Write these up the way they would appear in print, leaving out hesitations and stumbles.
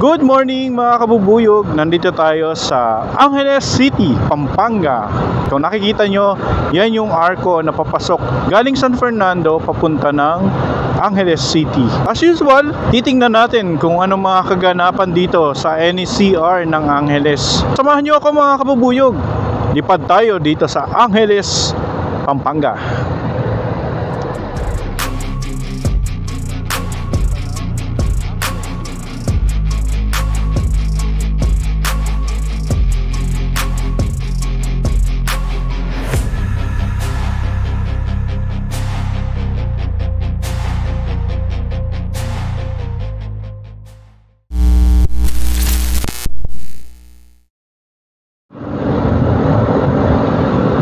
Good morning mga kabubuyog. Nandito tayo sa Angeles City, Pampanga. Kung nakikita nyo, yan yung arko na papasok galing San Fernando papunta ng Angeles City. As usual, titingnan natin kung ano mga kaganapan dito sa NCR ng Angeles. Samahan nyo ako mga kabubuyog. Lipad tayo dito sa Angeles, Pampanga.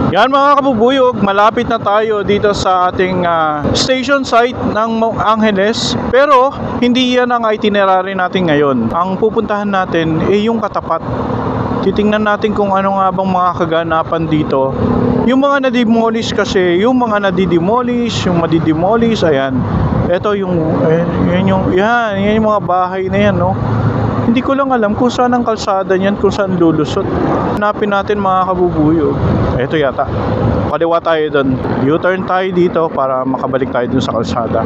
Yan mga kabubuyog, malapit na tayo dito sa ating station site ng Angeles. Pero hindi yan ang itinerary natin ngayon. Ang pupuntahan natin ay yung katapat. Titingnan natin kung ano nga bang mga kaganapan dito. Yung mga nademolish kasi, yung mga nadidemolish, yung madidemolish, ayan. Ito yung, yan yung mga bahay na yan, no? Hindi ko lang alam kung saan ang kalsada niyan, kung saan lulusot. Hanapin natin mga kabubuyog. Ito yata. Kaliwa tayo doon. U-turn tayo dito para makabalik tayo dun sa kalsada.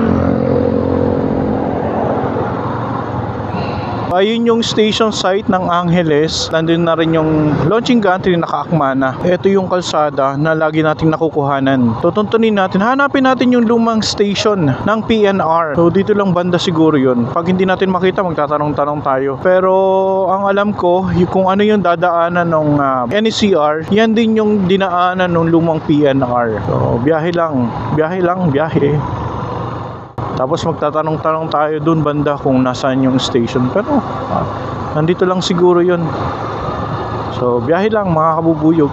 Ayun yung station site ng Angeles. Nandun na rin yung launching gantry na nakaakma na. Ito yung kalsada na lagi nating nakukuhanan. Tutuntunin natin. Hanapin natin yung lumang station ng PNR. So dito lang banda siguro yun. Pag hindi natin makita, magtatanong-tanong tayo. Pero ang alam ko, kung ano yung dadaanan ng NCR, yan din yung dinaanan ng lumang PNR. So biyahe lang. Tapos magtatanong-tanong tayo dun banda kung nasaan yung station. Pero nandito lang siguro yun. So biyahe lang mga kabubuyog.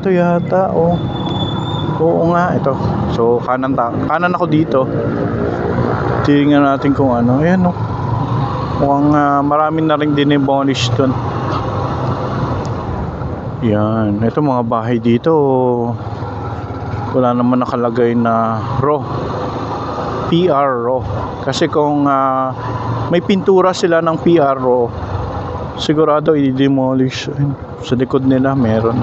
Ito yata, oh. Oo nga, ito. So kanan ako dito. Tingnan natin kung ano. Ayan, oh. Mukhang marami na rin dinebolish doon. Yan, ito mga bahay dito. Wala naman nakalagay na row. PR row. Kasi kung may pintura sila ng PR row, sigurado i-demolish. Sa likod nila meron.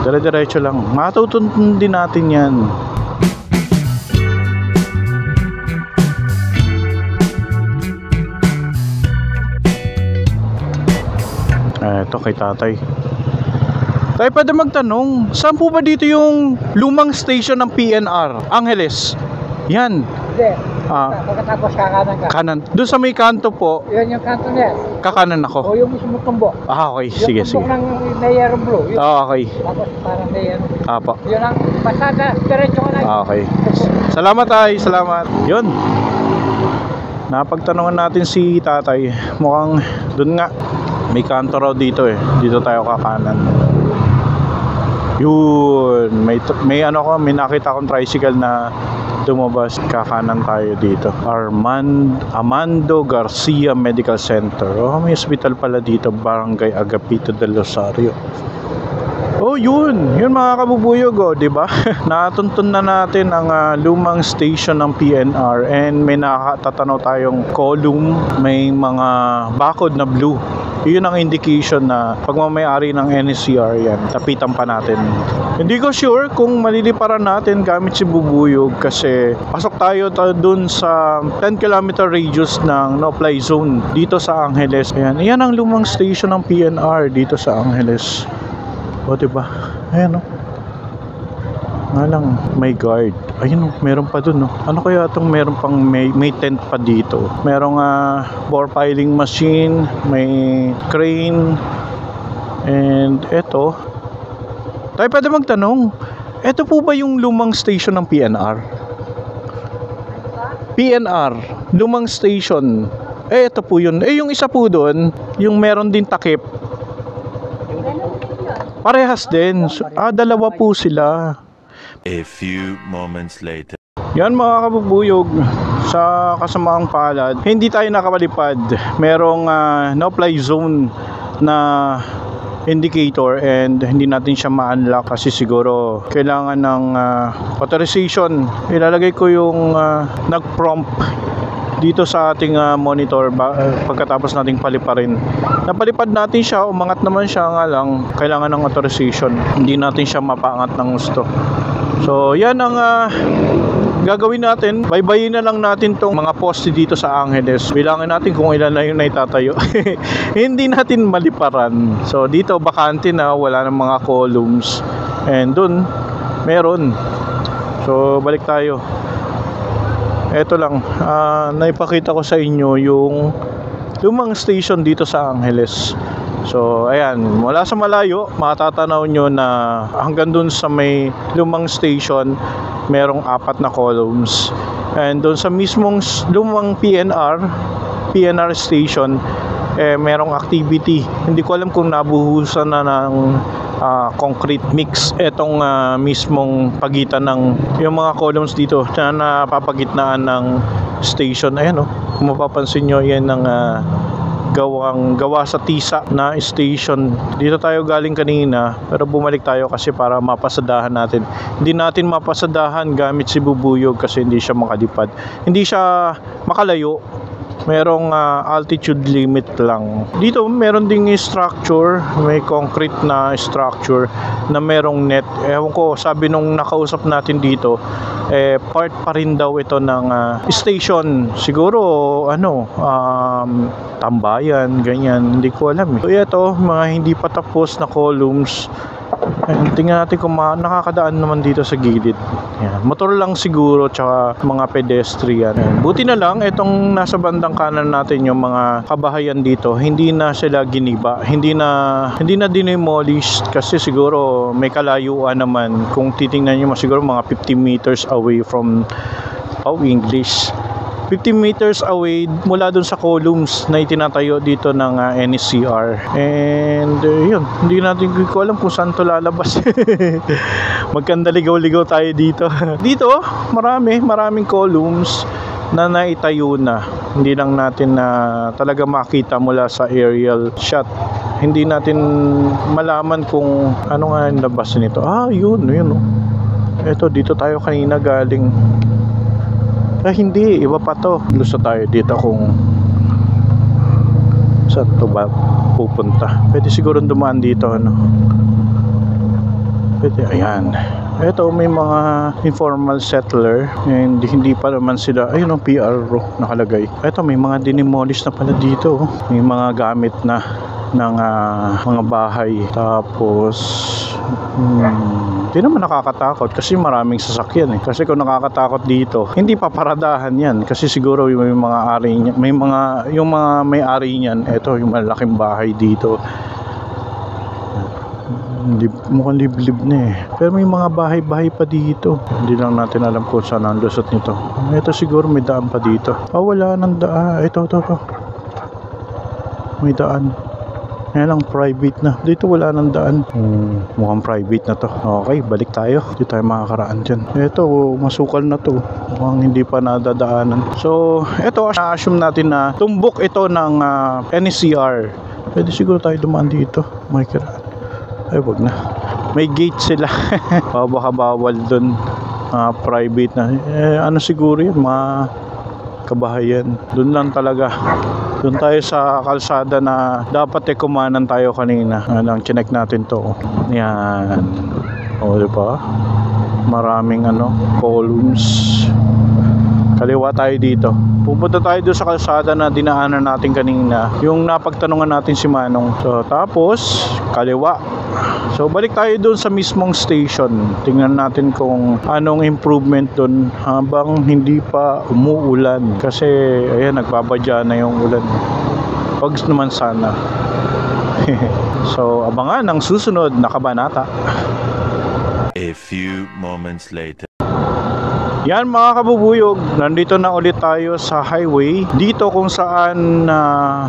Dire-diretso lang. Matutuntun din natin yan. Ito kay tatay. Tay, pwede magtanong, saan po ba dito yung lumang station ng PNR? Angeles. Yan. Hindi. Pagkatapos kakanan ka. Kanan. Doon sa may kanto po. Yan yung kanto niya. Kakanan ako. O yung mismo tumbok. Okay. Sige. Yung tumbok ng Mayor Blue. Yun. Okay. Tapos parang Mayor. Apo. Yun ang pasada. Diretso ka na. Okay. Salamat tay. Salamat. Yun. Napagtanungan natin si tatay. Mukhang doon nga. May kanto raw dito eh. Dito tayo kakanan. Yun. May nakita akong tricycle na lumabas. Kakanan tayo dito. Amando Garcia Medical Center. Oh, may hospital pala dito. Barangay Agapito del Rosario. Oh, yun mga kabubuyog, oh, 'di ba? Natuntun na natin ang lumang station ng PNR and may nakatatanaw tayong column, may mga bakod na blue. Yun ang indication na pagmamayari ng NCR yan. Tapitan pa natin. Hindi ko sure kung maliliparan natin gamit si bubuyog kasi pasok tayo dun sa 10 km radius ng no-fly zone dito sa Angeles. Ayan ang lumang station ng PNR dito sa Angeles. O diba? Ayan o. Nga lang, may guard. Ayun o, meron pa dun o. Ano kaya itong meron pang may tent pa dito? Merong bore piling machine, may crane, and eto. Tayo pwede magtanong, eto po ba yung lumang station ng PNR? PNR, lumang station. Eto po yun. Yung isa po dun, yung meron din takip. Parehas din. Dalawa po sila. A few moments later. Yan mga kabubuyog, sa kasamaang palad, hindi tayo nakapalipad. Merong no-fly zone na indicator and hindi natin siya ma-unlock kasi siguro kailangan ng authorization. Ilalagay ko yung nag-prompt dito sa ating monitor pagkatapos nating paliparin. Napalipad natin siya, umangat naman siya, nga lang kailangan ng authorization. Hindi natin siya mapaangat ng gusto. So yan ang gagawin natin. Baybayin na lang natin tong mga poste dito sa Angeles. Bilangin natin kung ilan na yung naitatayo. Hindi natin maliparan. So dito bakante na, wala ng mga columns. And dun meron. So balik tayo. Eto lang, naipakita ko sa inyo yung lumang station dito sa Angeles. So ayan, mula sa malayo matatanaw nyo na hanggang dun sa may lumang station merong 4 na columns. And dun sa mismong lumang PNR station merong activity. Hindi ko alam kung nabuhusan na ng concrete mix etong mismong pagitan ng yung mga columns dito na napapagitnaan ng station. Ayan kung mapapansin nyo, yan ang gawa sa tisa na station. Dito tayo galing kanina pero bumalik tayo kasi para mapasadahan natin. Hindi natin mapasadahan gamit si Bubuyog kasi hindi siya makalipad. Hindi siya makalayo. Merong altitude limit lang. Dito meron ding structure, may concrete na structure na merong net. Ewan ko, sabi nung nakausap natin dito, part pa rin daw ito ng station. Siguro tambayan, ganyan, hindi ko alam. So ito, mga hindi pa tapos na columns. Tingnan natin kung nakakadaan naman dito sa gilid. Yan. Motor lang siguro tsaka mga pedestrian. Buti na lang itong nasa bandang kanan natin yung mga kabahayan dito, hindi na sila giniba, hindi na dinemolish kasi siguro may kalayuan naman. Kung titingnan niyo siguro mga 50 meters away from English. 50 meters away mula dun sa columns na itinatayo dito ng NCR. And yun, hindi natin ko alam kung saan to lalabas. Magkandaligaw-ligaw tayo dito. Dito, maraming columns na naitayo na. Hindi lang natin na talaga makita mula sa aerial shot. Hindi natin malaman kung ano nga yung labas nito. Yun. Eto, dito tayo kanina galing. Hindi, iba pa to. Gusto tayo dito kung saan to ba pupunta. Pwede siguro dumaan dito, Pwede, ayan. Ito, may mga informal settler and hindi pa naman sila, ayun ang PRO nakalagay. Ito, may mga dinimolish na pala dito. May mga gamit na ng mga bahay. Tapos hindi naman nakakatakot kasi maraming sasakyan kasi kung nakakatakot dito hindi paparadahan yan kasi siguro yung mga ari niya, yung mga may-ari niyan, eto yung malaking bahay dito, mukhang liblib na pero may mga bahay-bahay pa dito, hindi lang natin alam kung saan ang lusot nito. Eto siguro may daan pa dito. Wala nang daan. Ito may daan. Lang private na. Dito wala nang daan. Mukhang private na to. Okay, balik tayo. Hindi tayo makakaraan dyan. Ito, masukal na to. Mukhang hindi pa nadadaanan. So, ito, na-assume natin na tumbok ito ng NCR. Pwede siguro tayo dumaan dito. May kiraan. Ay, wag na. May gate sila. Baka bawal dun. Private na. Ano siguro yun? Mga kabahayan. Dun lang talaga. Doon tayo sa kalsada na dapat kumanan tayo kanina. Nang chinek natin to. Yan. Diba? Maraming columns. Kaliwa tayo dito. Pupunta tayo doon sa kalsada na dinaanan natin kanina. Yung napagtanungan natin si Manong. So, tapos, kaliwa. So, balik tayo doon sa mismong station. Tingnan natin kung anong improvement doon habang hindi pa umuulan. Kasi, ayan, nagbabadya na yung ulan. Wag naman sana. So, abangan ang susunod na kabanata. A few moments later. Yan mga kabubuyog, nandito na ulit tayo sa highway. Dito kung saan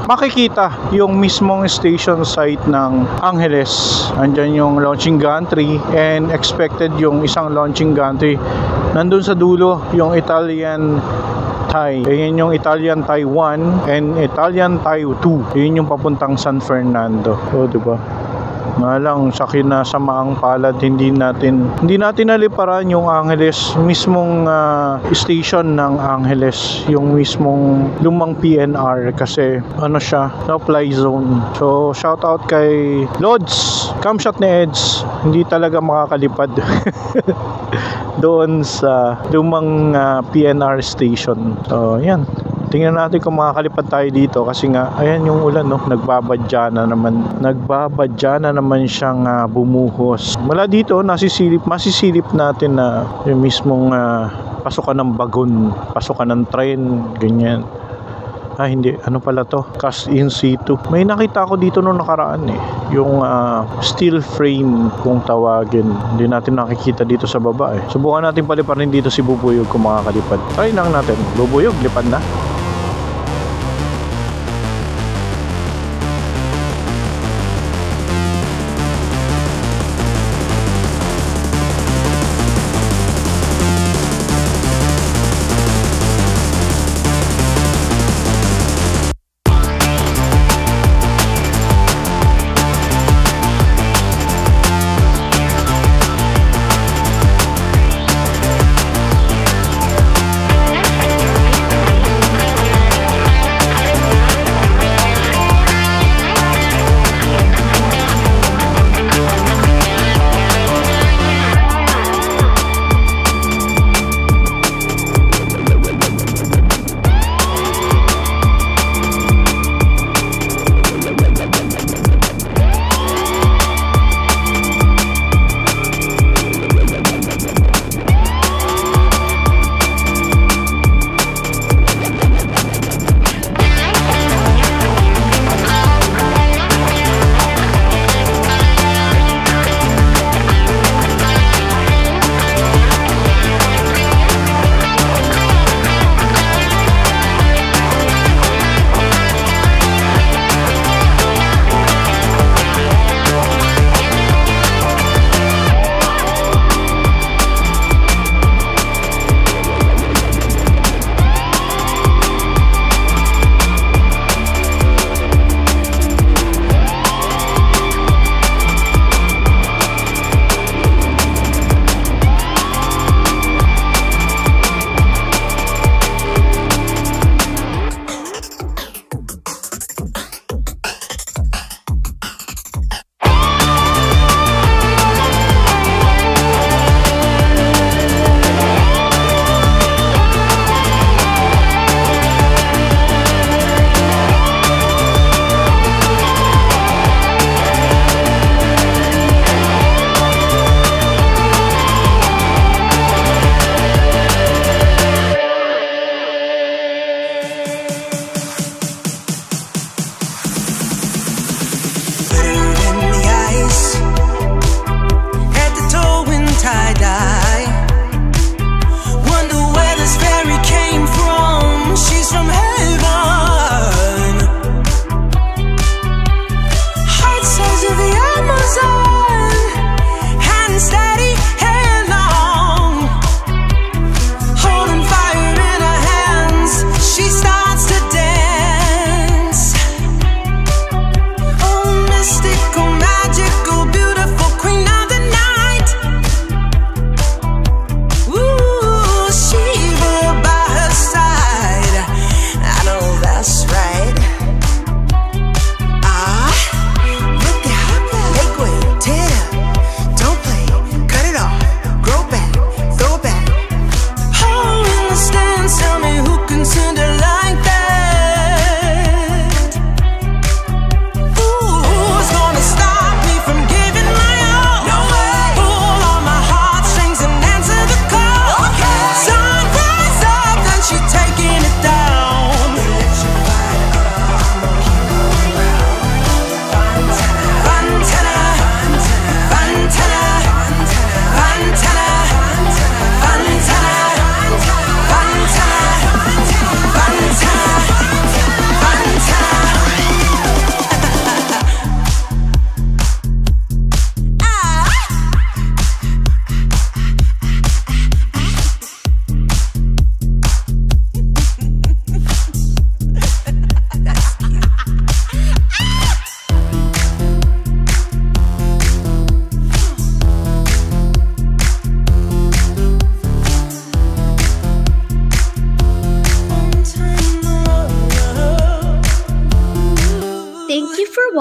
makikita yung mismong station site ng Angeles. Andyan yung launching gantry and expected yung isang launching gantry. Nandun sa dulo yung Italian Thai. Ayan yung Italian Thai 1 and Italian Thai 2. Yun yung papuntang San Fernando. O, diba? Nga lang, sa kinasamaang palad, hindi natin naliparan yung Angeles, mismong station ng Angeles, yung mismong lumang PNR kasi ano siya, no-fly zone. So, shout out kay Lods, camshot ni Eds, hindi talaga makakalipad doon sa lumang PNR station. So, yan. Tingnan natin kung makakalipad tayo dito kasi nga, ayan yung ulan, no? Nagbabadya na naman siyang bumuhos. Mula dito, masisilip natin na yung mismong pasukan ng bagon, pasukan ng train, ganyan. Hindi, ano pala to? Cast in situ. May nakita ako dito nung nakaraan yung steel frame kung tawagin. Hindi natin nakikita dito sa baba Subukan natin paliparin dito si Bubuyog kung makakalipad. Try lang natin. Bubuyog, lipad na.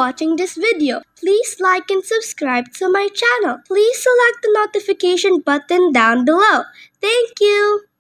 watching this video. Please like and subscribe to my channel. Please select the notification button down below. Thank you.